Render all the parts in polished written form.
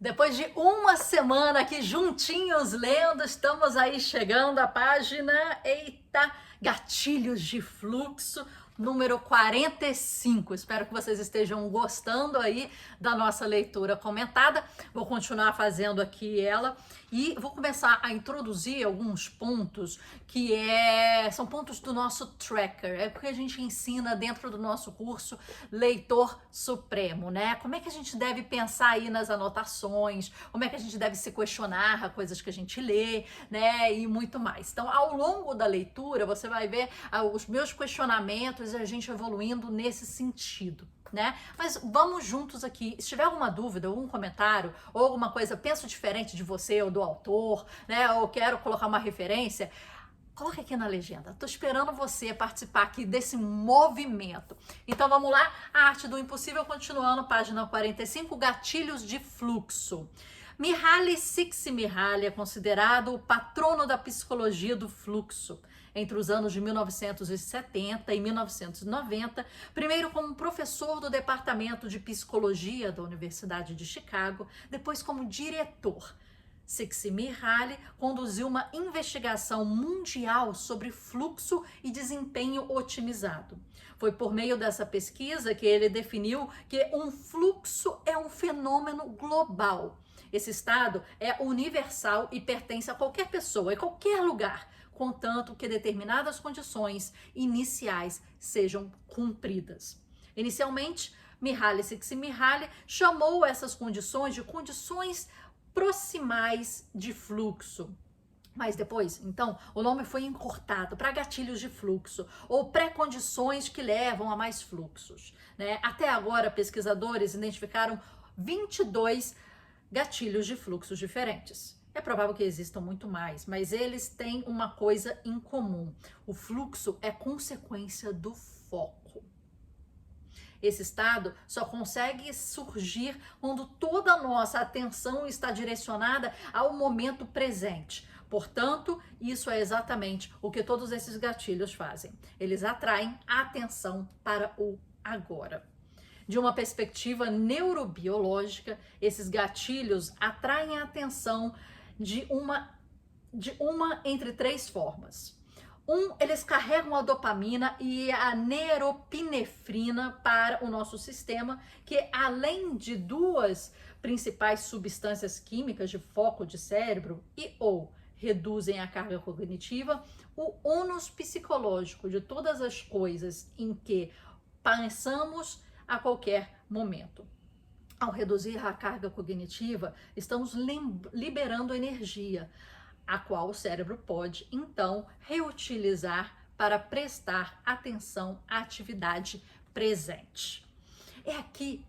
Depois de uma semana aqui juntinhos lendo, estamos aí chegando à página, eita, Gatilhos de Fluxo, número 45. Espero que vocês estejam gostando aí da nossa leitura comentada. Vou continuar fazendo aqui ela e vou começar a introduzir alguns pontos que são pontos do nosso tracker. É porque a gente ensina dentro do nosso curso Leitor Supremo, né? Como é que a gente deve pensar aí nas anotações, como é que a gente deve se questionar coisas que a gente lê, né? E muito mais. Então, ao longo da leitura, você vai ver os meus questionamentos e a gente evoluindo nesse sentido, né? Mas vamos juntos aqui. Se tiver alguma dúvida, algum comentário ou alguma coisa, penso diferente de você ou do autor, né? Ou quero colocar uma referência, coloque aqui na legenda. Tô esperando você participar aqui desse movimento. Então vamos lá, A Arte do Impossível, continuando, página 45, Gatilhos de Fluxo. Mihaly Csikszentmihalyi é considerado o patrono da psicologia do fluxo. Entre os anos de 1970 e 1990, primeiro como professor do Departamento de Psicologia da Universidade de Chicago, depois como diretor. Csikszentmihalyi conduziu uma investigação mundial sobre fluxo e desempenho otimizado. Foi por meio dessa pesquisa que ele definiu que um fluxo é um fenômeno global. Esse estado é universal e pertence a qualquer pessoa, em qualquer lugar, contanto que determinadas condições iniciais sejam cumpridas. Inicialmente, Mihaly Csikszentmihalyi chamou essas condições de condições proximais de fluxo. Mas depois, então, o nome foi encurtado para gatilhos de fluxo ou pré-condições que levam a mais fluxos, né? Até agora, pesquisadores identificaram 22 gatilhos de fluxos diferentes. É provável que existam muito mais, mas eles têm uma coisa em comum. O fluxo é consequência do foco. Esse estado só consegue surgir quando toda a nossa atenção está direcionada ao momento presente. Portanto, isso é exatamente o que todos esses gatilhos fazem. Eles atraem a atenção para o agora. De uma perspectiva neurobiológica, esses gatilhos atraem a atenção de uma entre três formas. Eles carregam a dopamina e a neuropinefrina para o nosso sistema, que além de duas principais substâncias químicas de foco de cérebro ou reduzem a carga cognitiva, o ônus psicológico de todas as coisas em que pensamos a qualquer momento. Ao reduzir a carga cognitiva, estamos liberando energia, a qual o cérebro pode, então, reutilizar para prestar atenção à atividade presente. É aqui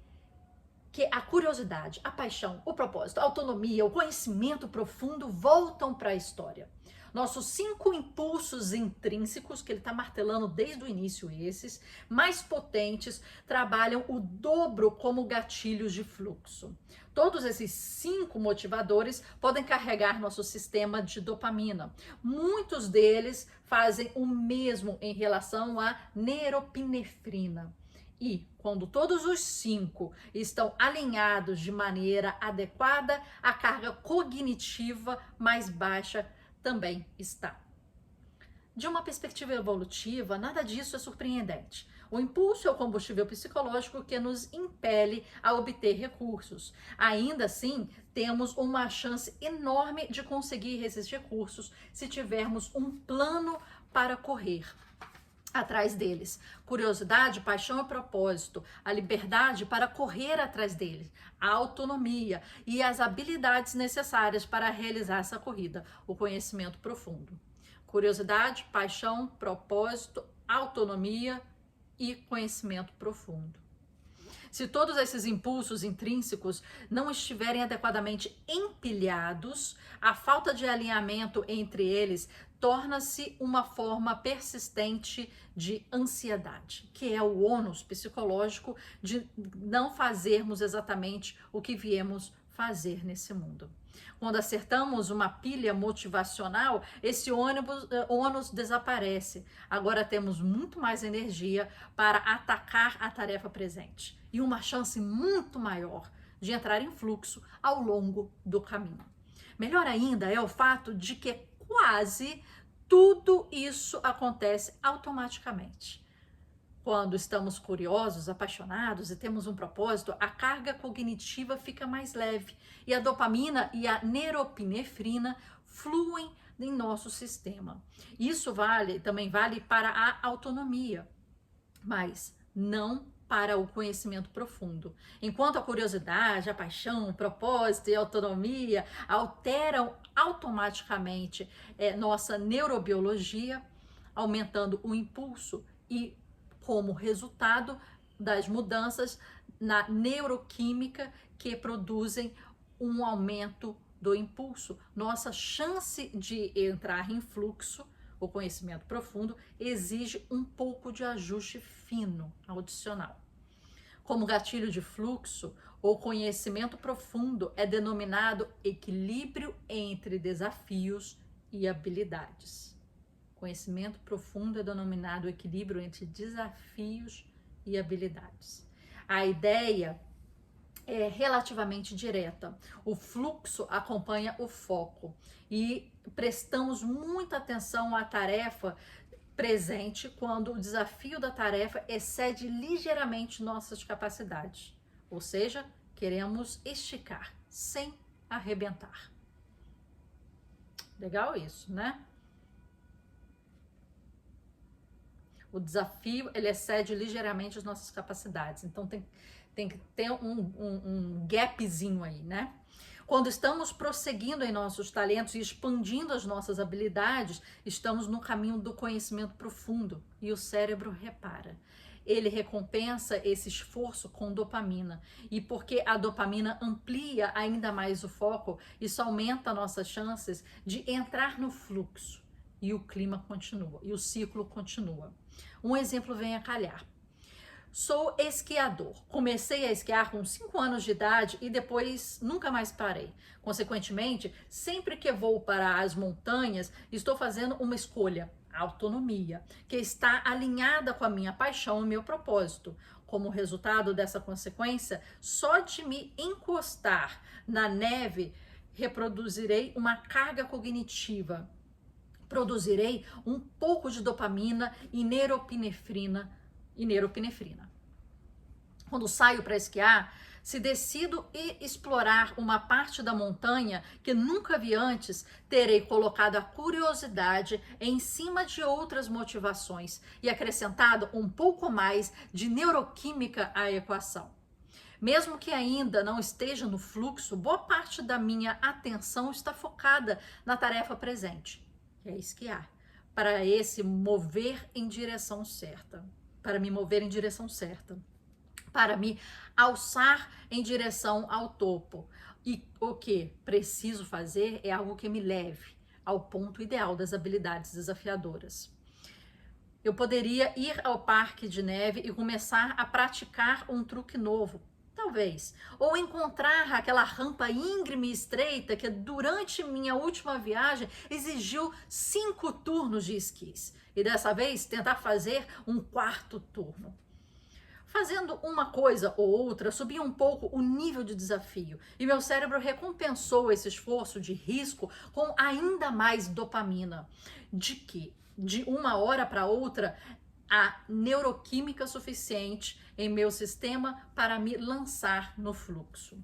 que a curiosidade, a paixão, o propósito, a autonomia, o conhecimento profundo voltam para a história. Nossos 5 impulsos intrínsecos, que ele está martelando desde o início esses, mais potentes, trabalham o dobro como gatilhos de fluxo. Todos esses 5 motivadores podem carregar nosso sistema de dopamina. Muitos deles fazem o mesmo em relação à neuropinefrina. E quando todos os 5 estão alinhados de maneira adequada, a carga cognitiva mais baixa também está. De uma perspectiva evolutiva, nada disso é surpreendente. O impulso é o combustível psicológico que nos impele a obter recursos. Ainda assim, temos uma chance enorme de conseguir esses recursos se tivermos um plano para correr atrás deles. Curiosidade, paixão e propósito, a liberdade para correr atrás deles, a autonomia e as habilidades necessárias para realizar essa corrida, o conhecimento profundo. Curiosidade, paixão, propósito, autonomia e conhecimento profundo. Se todos esses impulsos intrínsecos não estiverem adequadamente empilhados, a falta de alinhamento entre eles torna-se uma forma persistente de ansiedade, que é o ônus psicológico de não fazermos exatamente o que viemos fazer nesse mundo. Quando acertamos uma pilha motivacional, esse ônus desaparece. Agora temos muito mais energia para atacar a tarefa presente e uma chance muito maior de entrar em fluxo ao longo do caminho. Melhor ainda é o fato de que quase tudo isso acontece automaticamente. Quando estamos curiosos, apaixonados e temos um propósito, a carga cognitiva fica mais leve e a dopamina e a neuropinefrina fluem em nosso sistema. Isso também vale para a autonomia, mas não para o conhecimento profundo. Enquanto a curiosidade, a paixão, o propósito e a autonomia alteram automaticamente nossa neurobiologia, aumentando o impulso e, como resultado das mudanças na neuroquímica que produzem um aumento do impulso, nossa chance de entrar em fluxo, o conhecimento profundo, exige um pouco de ajuste fino, adicional. Como gatilho de fluxo, o conhecimento profundo é denominado equilíbrio entre desafios e habilidades. Conhecimento profundo é denominado equilíbrio entre desafios e habilidades. A ideia é relativamente direta. O fluxo acompanha o foco e prestamos muita atenção à tarefa presente quando o desafio da tarefa excede ligeiramente nossas capacidades. Ou seja, queremos esticar sem arrebentar. Legal isso, né? O desafio, ele excede ligeiramente as nossas capacidades. Então, tem que ter um gapzinho aí, né? Quando estamos prosseguindo em nossos talentos e expandindo as nossas habilidades, estamos no caminho do conhecimento profundo e o cérebro repara. Ele recompensa esse esforço com dopamina. E porque a dopamina amplia ainda mais o foco, isso aumenta nossas chances de entrar no fluxo. E o clima continua, e o ciclo continua. Um exemplo vem a calhar. Sou esquiador. Comecei a esquiar com 5 anos de idade e depois nunca mais parei. Consequentemente, sempre que vou para as montanhas, estou fazendo uma escolha, autonomia, que está alinhada com a minha paixão e meu propósito. Como resultado dessa consequência, só de me encostar na neve, reproduzirei uma carga cognitiva. Produzirei um pouco de dopamina e neuropinefrina. Quando saio para esquiar, se decido explorar uma parte da montanha que nunca vi antes, terei colocado a curiosidade em cima de outras motivações e acrescentado um pouco mais de neuroquímica à equação. Mesmo que ainda não esteja no fluxo, boa parte da minha atenção está focada na tarefa presente, que é esquiar, para me mover em direção certa, para me alçar em direção ao topo. E o que preciso fazer é algo que me leve ao ponto ideal das habilidades desafiadoras. Eu poderia ir ao parque de neve e começar a praticar um truque novo, talvez. Ou encontrar aquela rampa íngreme e estreita que durante minha última viagem exigiu 5 turnos de esquis. E dessa vez tentar fazer um 4º turno. Fazendo uma coisa ou outra, subia um pouco o nível de desafio e meu cérebro recompensou esse esforço de risco com ainda mais dopamina. De uma hora para outra, há neuroquímica suficiente em meu sistema para me lançar no fluxo.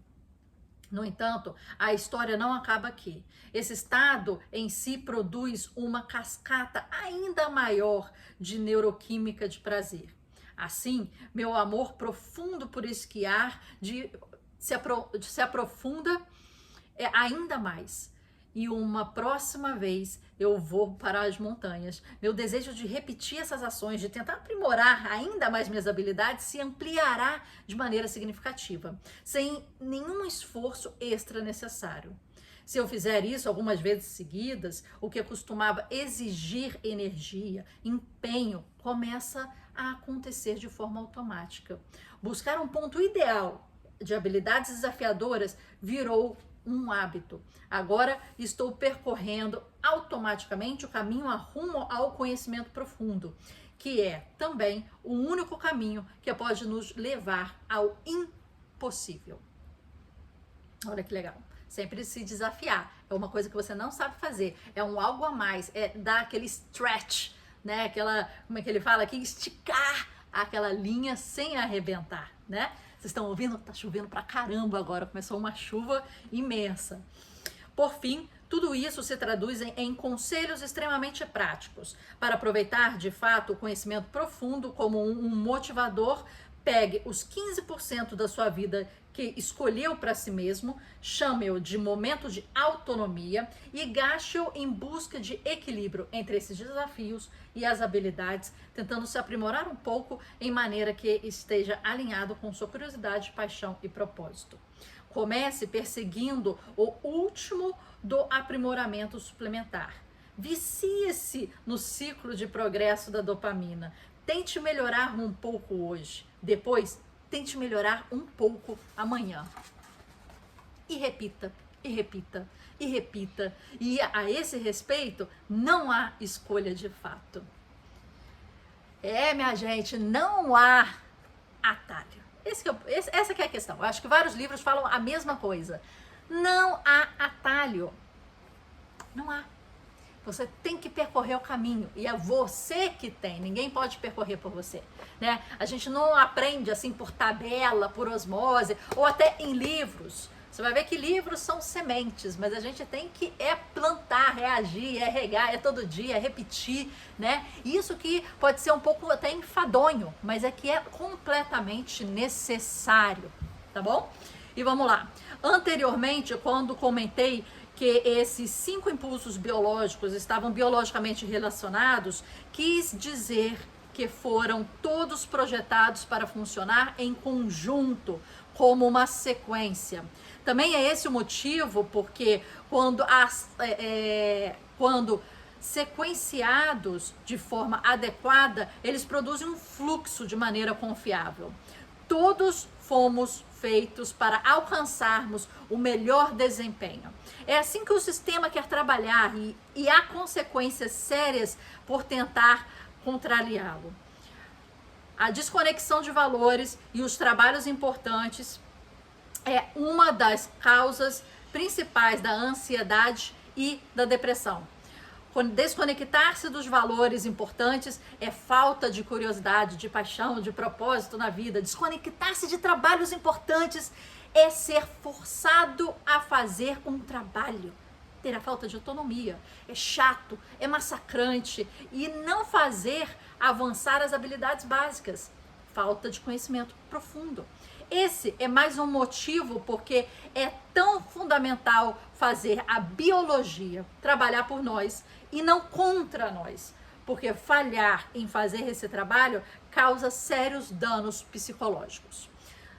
No entanto, a história não acaba aqui. Esse estado em si produz uma cascata ainda maior de neuroquímica de prazer. Assim, meu amor profundo por esquiar se aprofunda ainda mais. E uma próxima vez eu vou para as montanhas. Meu desejo de repetir essas ações, de tentar aprimorar ainda mais minhas habilidades, se ampliará de maneira significativa, sem nenhum esforço extra necessário. Se eu fizer isso algumas vezes seguidas, o que costumava exigir energia, empenho, começa a acontecer de forma automática. Buscar um ponto ideal de habilidades desafiadoras virou um hábito. Agora estou percorrendo automaticamente o caminho rumo ao conhecimento profundo, que é também o único caminho que pode nos levar ao impossível. Olha que legal. Sempre se desafiar. É uma coisa que você não sabe fazer. É um algo a mais. É dar aquele stretch, né? Aquela, como é que ele fala aqui? Esticar aquela linha sem arrebentar, né? Vocês estão ouvindo? Tá chovendo pra caramba agora. Começou uma chuva imensa. Por fim, tudo isso se traduz em conselhos extremamente práticos. Para aproveitar, de fato, o conhecimento profundo como um motivador, pegue os 15% da sua vida que escolheu para si mesmo, chame-o de momento de autonomia e gaste-o em busca de equilíbrio entre esses desafios e as habilidades, tentando se aprimorar um pouco em maneira que esteja alinhado com sua curiosidade, paixão e propósito. Comece perseguindo o último do aprimoramento suplementar. Vicie-se no ciclo de progresso da dopamina. Tente melhorar um pouco hoje. Depois, tente melhorar um pouco amanhã. E repita, e repita, e repita. E a esse respeito, não há escolha de fato. Minha gente, não há atalho. Essa que é a questão. Eu acho que vários livros falam a mesma coisa. Não há atalho. Não há. Você tem que percorrer o caminho e é você que tem, ninguém pode percorrer por você, né? A gente não aprende assim por tabela, por osmose ou até em livros. Você vai ver que livros são sementes, mas a gente tem que plantar, reagir, regar, todo dia, repetir, né? Isso que pode ser um pouco até enfadonho, mas é que é completamente necessário, tá bom? E vamos lá. Anteriormente, quando comentei que esses 5 impulsos biológicos estavam biologicamente relacionados, quis dizer que foram todos projetados para funcionar em conjunto, como uma sequência. Também é esse o motivo porque quando sequenciados de forma adequada, eles produzem um fluxo de maneira confiável. Todos fomos feitos para alcançarmos o melhor desempenho. É assim que o sistema quer trabalhar e há consequências sérias por tentar contrariá-lo. A desconexão de valores e os trabalhos importantes é uma das causas principais da ansiedade e da depressão. Desconectar-se dos valores importantes é falta de curiosidade, de paixão, de propósito na vida. Desconectar-se de trabalhos importantes é ser forçado a fazer um trabalho. Ter a falta de autonomia. É chato, é massacrante e não fazer avançar as habilidades básicas. Falta de conhecimento profundo. Esse é mais um motivo porque é tão fundamental fazer a biologia trabalhar por nós e não contra nós, porque falhar em fazer esse trabalho causa sérios danos psicológicos.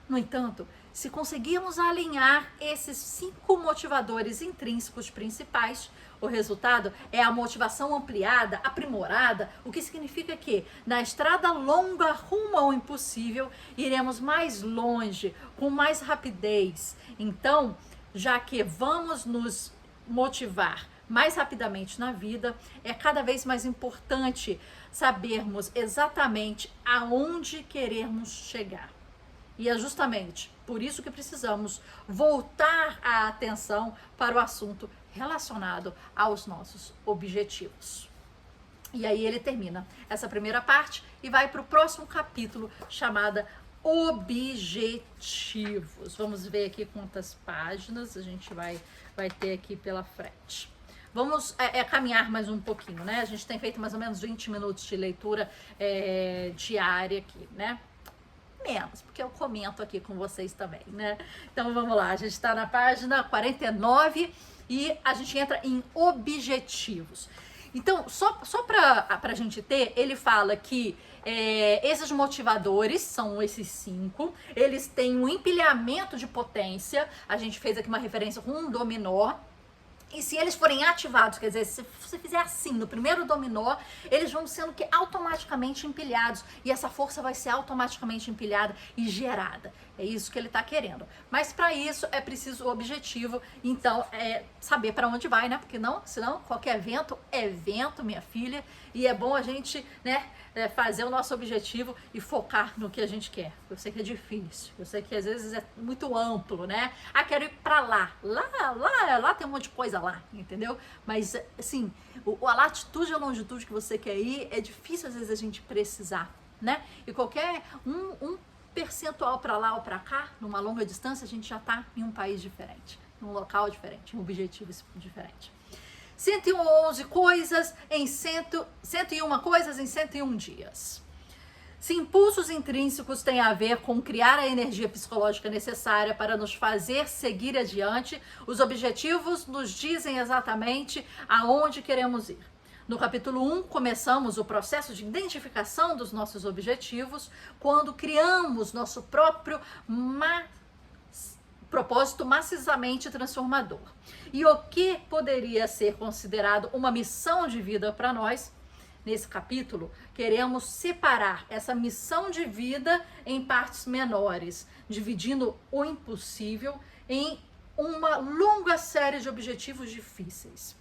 No entanto, se conseguirmos alinhar esses 5 motivadores intrínsecos principais, o resultado é a motivação ampliada, aprimorada, o que significa que na estrada longa rumo ao impossível, iremos mais longe, com mais rapidez. Então, já que vamos nos motivar mais rapidamente na vida, é cada vez mais importante sabermos exatamente aonde queremos chegar. E é justamente por isso que precisamos voltar a atenção para o assunto relacionado aos nossos objetivos. E aí ele termina essa primeira parte e vai para o próximo capítulo, chamada Objetivos. Vamos ver aqui quantas páginas a gente vai ter aqui pela frente. Vamos caminhar mais um pouquinho, né? A gente tem feito mais ou menos 20 minutos de leitura diária aqui, né? Menos, porque eu comento aqui com vocês também, né? Então vamos lá, a gente está na página 49 e a gente entra em objetivos. Então, só para a gente ter, ele fala que esses motivadores são esses 5, eles têm um empilhamento de potência, a gente fez aqui uma referência com um dominó. E se eles forem ativados, quer dizer, se você fizer assim, no primeiro dominó, eles vão sendo que automaticamente empilhados. E essa força vai ser automaticamente empilhada e gerada. É isso que ele está querendo. Mas para isso é preciso o objetivo. Então, saber para onde vai, né? Porque senão qualquer vento é vento, minha filha. E é bom a gente, né, fazer o nosso objetivo e focar no que a gente quer. Eu sei que é difícil. Eu sei que às vezes é muito amplo, né? Ah, quero ir para lá. Lá tem um monte de coisa lá, entendeu? Mas, assim, a latitude e a longitude que você quer ir é difícil às vezes a gente precisar, né? E qualquer um percentual para lá ou para cá, numa longa distância, a gente já está em um país diferente, num local diferente, um objetivo diferente. 111 coisas em 101 coisas em 101 dias. Se impulsos intrínsecos têm a ver com criar a energia psicológica necessária para nos fazer seguir adiante, os objetivos nos dizem exatamente aonde queremos ir. No capítulo 1, começamos o processo de identificação dos nossos objetivos quando criamos nosso próprio propósito maciçamente transformador. E o que poderia ser considerado uma missão de vida para nós? Nesse capítulo, queremos separar essa missão de vida em partes menores, dividindo o impossível em uma longa série de objetivos difíceis.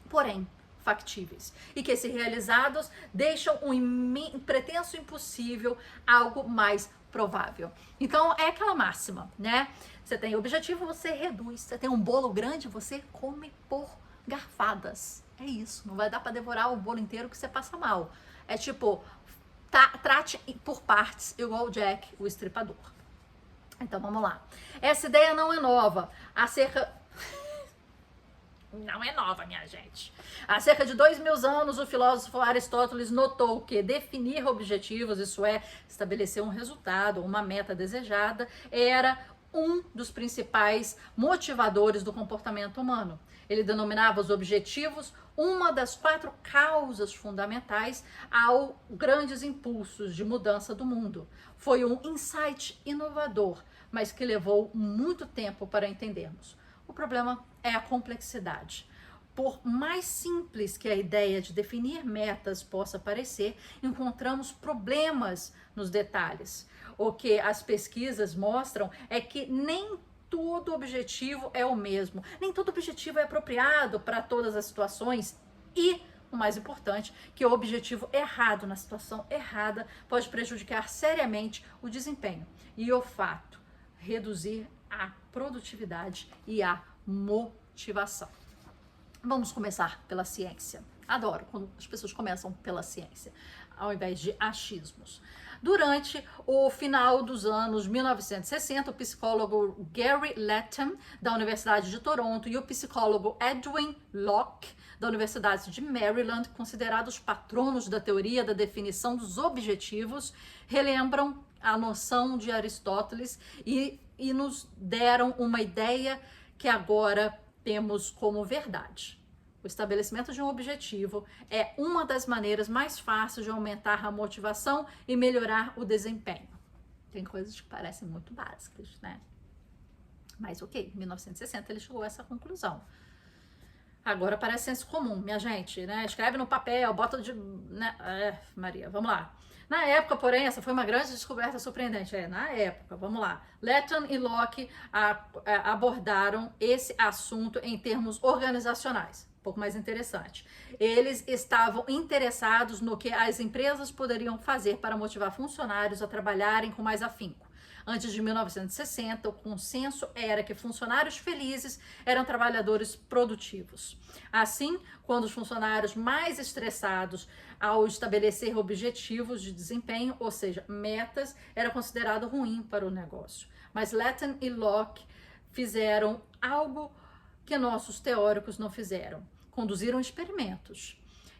Porém, factíveis e que, se realizados, deixam um pretenso impossível algo mais provável. Então, é aquela máxima, né? Você tem objetivo, você reduz. Você tem um bolo grande, você come por garfadas. É isso. Não vai dar para devorar o bolo inteiro que você passa mal. É tipo, trate por partes, igual o Jack, o Estripador. Então, vamos lá. Essa ideia não é nova. Não é nova, minha gente. Há cerca de 2000 anos, o filósofo Aristóteles notou que definir objetivos, isso é, estabelecer um resultado, uma meta desejada, era um dos principais motivadores do comportamento humano. Ele denominava os objetivos uma das 4 causas fundamentais aos grandes impulsos de mudança do mundo. Foi um insight inovador, mas que levou muito tempo para entendermos. O problema é a complexidade. Por mais simples que a ideia de definir metas possa parecer, encontramos problemas nos detalhes. O que as pesquisas mostram é que nem todo objetivo é o mesmo, nem todo objetivo é apropriado para todas as situações e, o mais importante, que o objetivo errado na situação errada pode prejudicar seriamente o desempenho e o fato, reduzir a produtividade e a motivação. Vamos começar pela ciência. Adoro quando as pessoas começam pela ciência, ao invés de achismos. Durante o final dos anos 1960, o psicólogo Gary Latham, da Universidade de Toronto, e o psicólogo Edwin Locke, da Universidade de Maryland, considerados patronos da teoria da definição dos objetivos, relembram a noção de Aristóteles e nos deram uma ideia que agora temos como verdade. O estabelecimento de um objetivo é uma das maneiras mais fáceis de aumentar a motivação e melhorar o desempenho. Tem coisas que parecem muito básicas, né? Mas ok, em 1960 ele chegou a essa conclusão. Agora parece senso comum, minha gente, né? Escreve no papel, bota de... né? Maria, vamos lá. Na época, porém, essa foi uma grande descoberta surpreendente. Na época, vamos lá. Latham e Locke abordaram esse assunto em termos organizacionais. Um pouco mais interessante. Eles estavam interessados no que as empresas poderiam fazer para motivar funcionários a trabalharem com mais afinco. Antes de 1960, o consenso era que funcionários felizes eram trabalhadores produtivos. Assim, quando os funcionários mais estressados ao estabelecer objetivos de desempenho, ou seja, metas, era considerado ruim para o negócio. Mas Latham e Locke fizeram algo que nossos teóricos não fizeram. Conduziram experimentos.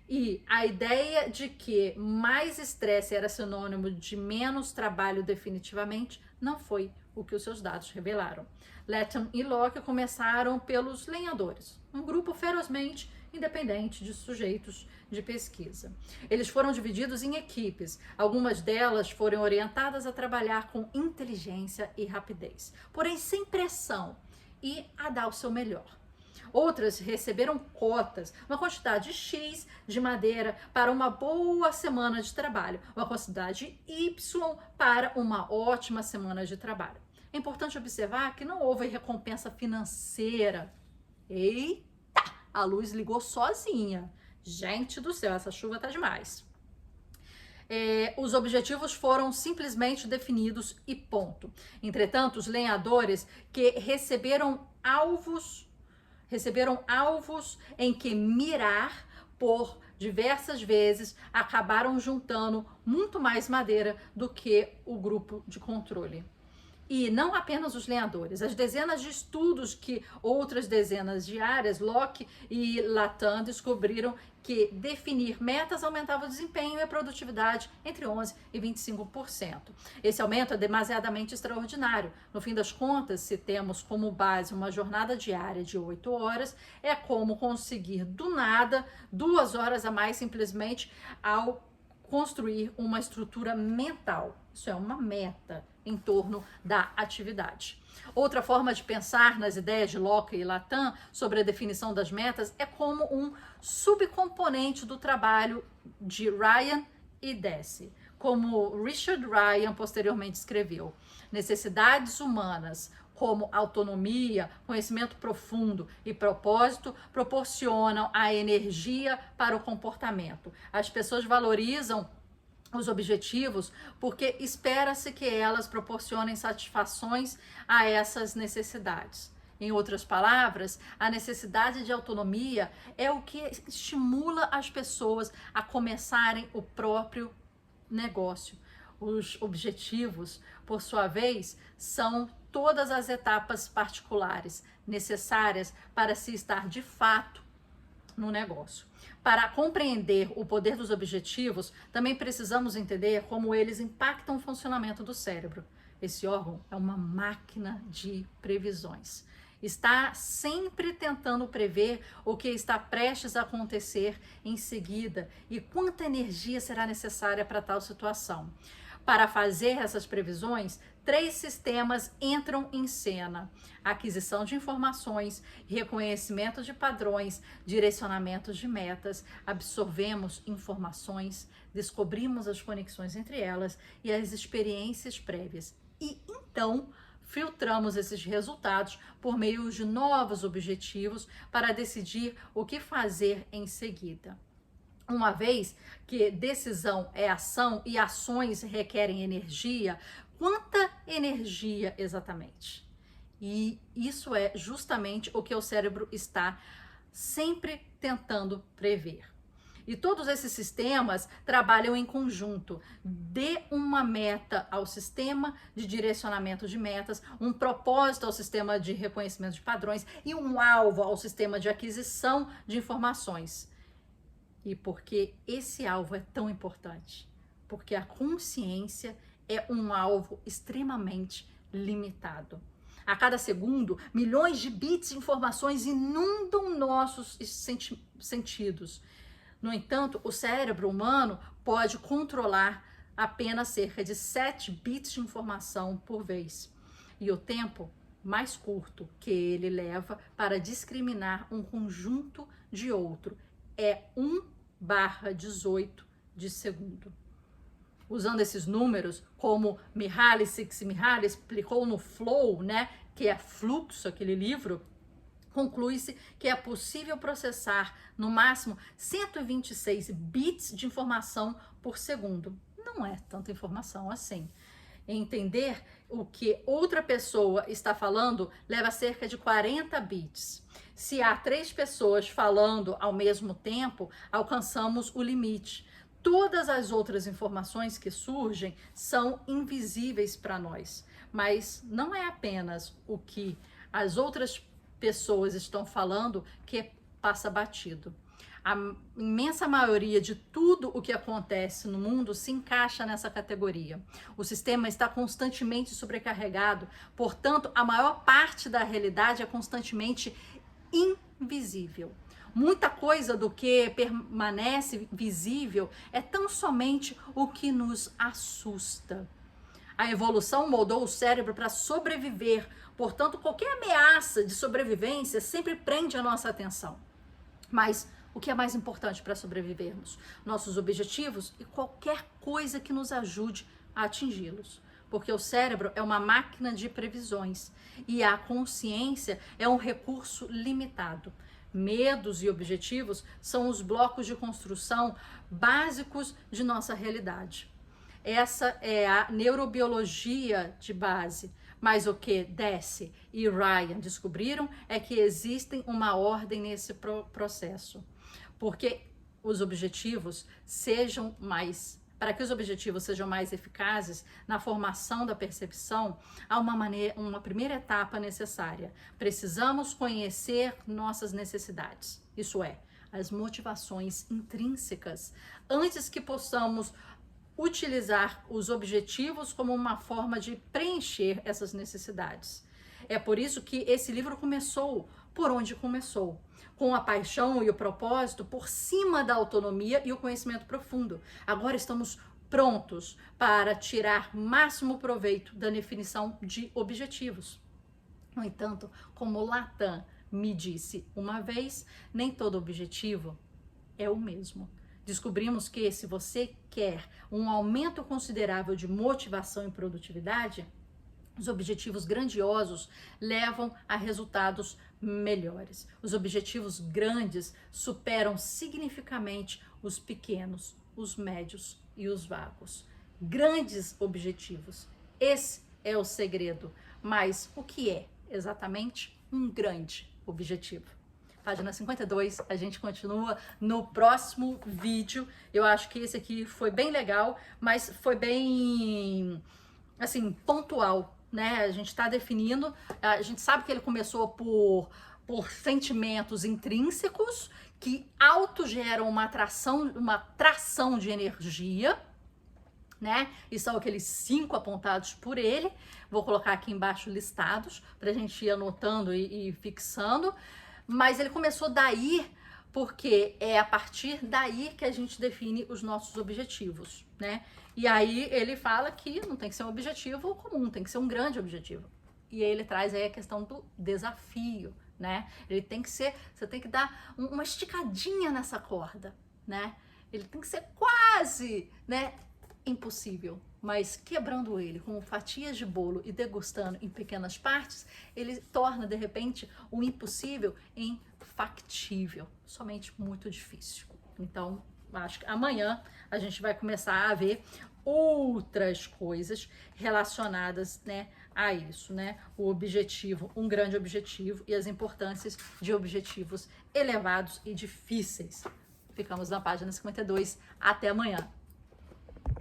E a ideia de que mais estresse era sinônimo de menos trabalho definitivamente não foi o que os seus dados revelaram. Latham e Locke começaram pelos lenhadores, um grupo ferozmente independente de sujeitos de pesquisa. Eles foram divididos em equipes, algumas delas foram orientadas a trabalhar com inteligência e rapidez, porém sem pressão e a dar o seu melhor. Outras receberam cotas, uma quantidade X de madeira para uma boa semana de trabalho, uma quantidade Y para uma ótima semana de trabalho. É importante observar que não houve recompensa financeira. Eita, a luz ligou sozinha. Gente do céu, essa chuva tá demais. Os objetivos foram simplesmente definidos e ponto. Entretanto, os lenhadores que receberam alvos em que mirar por diversas vezes, acabaram juntando muito mais madeira do que o grupo de controle. E não apenas os lenhadores, as dezenas de estudos que outras dezenas de áreas, Locke e Latam, descobriram que definir metas aumentava o desempenho e a produtividade entre 11% e 25%. Esse aumento é demasiadamente extraordinário. No fim das contas, se temos como base uma jornada diária de 8 horas, é como conseguir do nada 2 horas a mais simplesmente ao construir uma estrutura mental. Isso é uma meta em torno da atividade. Outra forma de pensar nas ideias de Locke e Latam sobre a definição das metas é como um subcomponente do trabalho de Ryan e Deci. Como Richard Ryan posteriormente escreveu, necessidades humanas como autonomia, conhecimento profundo e propósito proporcionam a energia para o comportamento. As pessoas valorizam os objetivos porque espera-se que elas proporcionem satisfações a essas necessidades. Em outras palavras, a necessidade de autonomia é o que estimula as pessoas a começarem o próprio negócio. Os objetivos, por sua vez, são todas as etapas particulares necessárias para se estar de fato no negócio. Para compreender o poder dos objetivos, também precisamos entender como eles impactam o funcionamento do cérebro. Esse órgão é uma máquina de previsões. Está sempre tentando prever o que está prestes a acontecer em seguida e quanta energia será necessária para tal situação. Para fazer essas previsões, 3 sistemas entram em cena: aquisição de informações, reconhecimento de padrões, direcionamento de metas. Absorvemos informações, descobrimos as conexões entre elas e as experiências prévias. E então filtramos esses resultados por meio de novos objetivos para decidir o que fazer em seguida. Uma vez que decisão é ação e ações requerem energia, quanta energia exatamente? E isso é justamente o que o cérebro está sempre tentando prever. E todos esses sistemas trabalham em conjunto. Dê uma meta ao sistema de direcionamento de metas, um propósito ao sistema de reconhecimento de padrões e um alvo ao sistema de aquisição de informações. E por que esse alvo é tão importante? Porque a consciência é um alvo extremamente limitado. A cada segundo, milhões de bits de informações inundam nossos sentidos. No entanto, o cérebro humano pode controlar apenas cerca de 7 bits de informação por vez. E o tempo mais curto que ele leva para discriminar um conjunto de outro é 1/18 de segundo. Usando esses números, como Mihaly Csikszentmihalyi explicou no Flow, que é fluxo, aquele livro, conclui-se que é possível processar no máximo 126 bits de informação por segundo. Não é tanta informação assim. Entender o que outra pessoa está falando leva cerca de 40 bits. Se há 3 pessoas falando ao mesmo tempo, alcançamos o limite. Todas as outras informações que surgem são invisíveis para nós, mas não é apenas o que as outras pessoas estão falando que passa batido. A imensa maioria de tudo o que acontece no mundo se encaixa nessa categoria. O sistema está constantemente sobrecarregado, portanto, a maior parte da realidade é constantemente invisível. Muita coisa do que permanece visível é tão somente o que nos assusta. A evolução moldou o cérebro para sobreviver, portanto, qualquer ameaça de sobrevivência sempre prende a nossa atenção. Mas o que é mais importante para sobrevivermos? Nossos objetivos e qualquer coisa que nos ajude a atingi-los. porque o cérebro é uma máquina de previsões e a consciência é um recurso limitado. Medos e objetivos são os blocos de construção básicos de nossa realidade. Essa é a neurobiologia de base. Mas o que Deci e Ryan descobriram é que existem uma ordem nesse processo. Porque os objetivos sejam mais... Para que os objetivos sejam mais eficazes na formação da percepção, há uma primeira etapa necessária. Precisamos conhecer nossas necessidades, isso é, as motivações intrínsecas, antes que possamos utilizar os objetivos como uma forma de preencher essas necessidades. É por isso que esse livro começou por onde começou, com a paixão e o propósito por cima da autonomia e o conhecimento profundo. Agora estamos prontos para tirar máximo proveito da definição de objetivos. No entanto, como Lacan me disse uma vez, nem todo objetivo é o mesmo. Descobrimos que se você quer um aumento considerável de motivação e produtividade, os objetivos grandiosos levam a resultados melhores. Os objetivos grandes superam significativamente os pequenos, os médios e os vagos. Grandes objetivos. Esse é o segredo. Mas o que é exatamente um grande objetivo? Página 52, a gente continua no próximo vídeo. Eu acho que esse aqui foi bem legal, mas foi bem, assim, pontual, né? A gente está definindo, a gente sabe que ele começou por sentimentos intrínsecos que autogeram uma tração de energia, né? E são aqueles 5 apontados por ele. Vou colocar aqui embaixo listados para a gente ir anotando e fixando. Mas ele começou daí porque é a partir daí que a gente define os nossos objetivos, né? E aí ele fala que não tem que ser um objetivo comum, tem que ser um grande objetivo. E aí ele traz aí a questão do desafio, né? Ele tem que ser, você tem que dar uma esticadinha nessa corda, né? Ele tem que ser quase, né, impossível, mas quebrando ele como fatias de bolo e degustando em pequenas partes, ele torna de repente o impossível em factível, somente muito difícil. Então, acho que amanhã a gente vai começar a ver outras coisas relacionadas, né, a isso, né? O objetivo, um grande objetivo e as importâncias de objetivos elevados e difíceis. Ficamos na página 52. Até amanhã.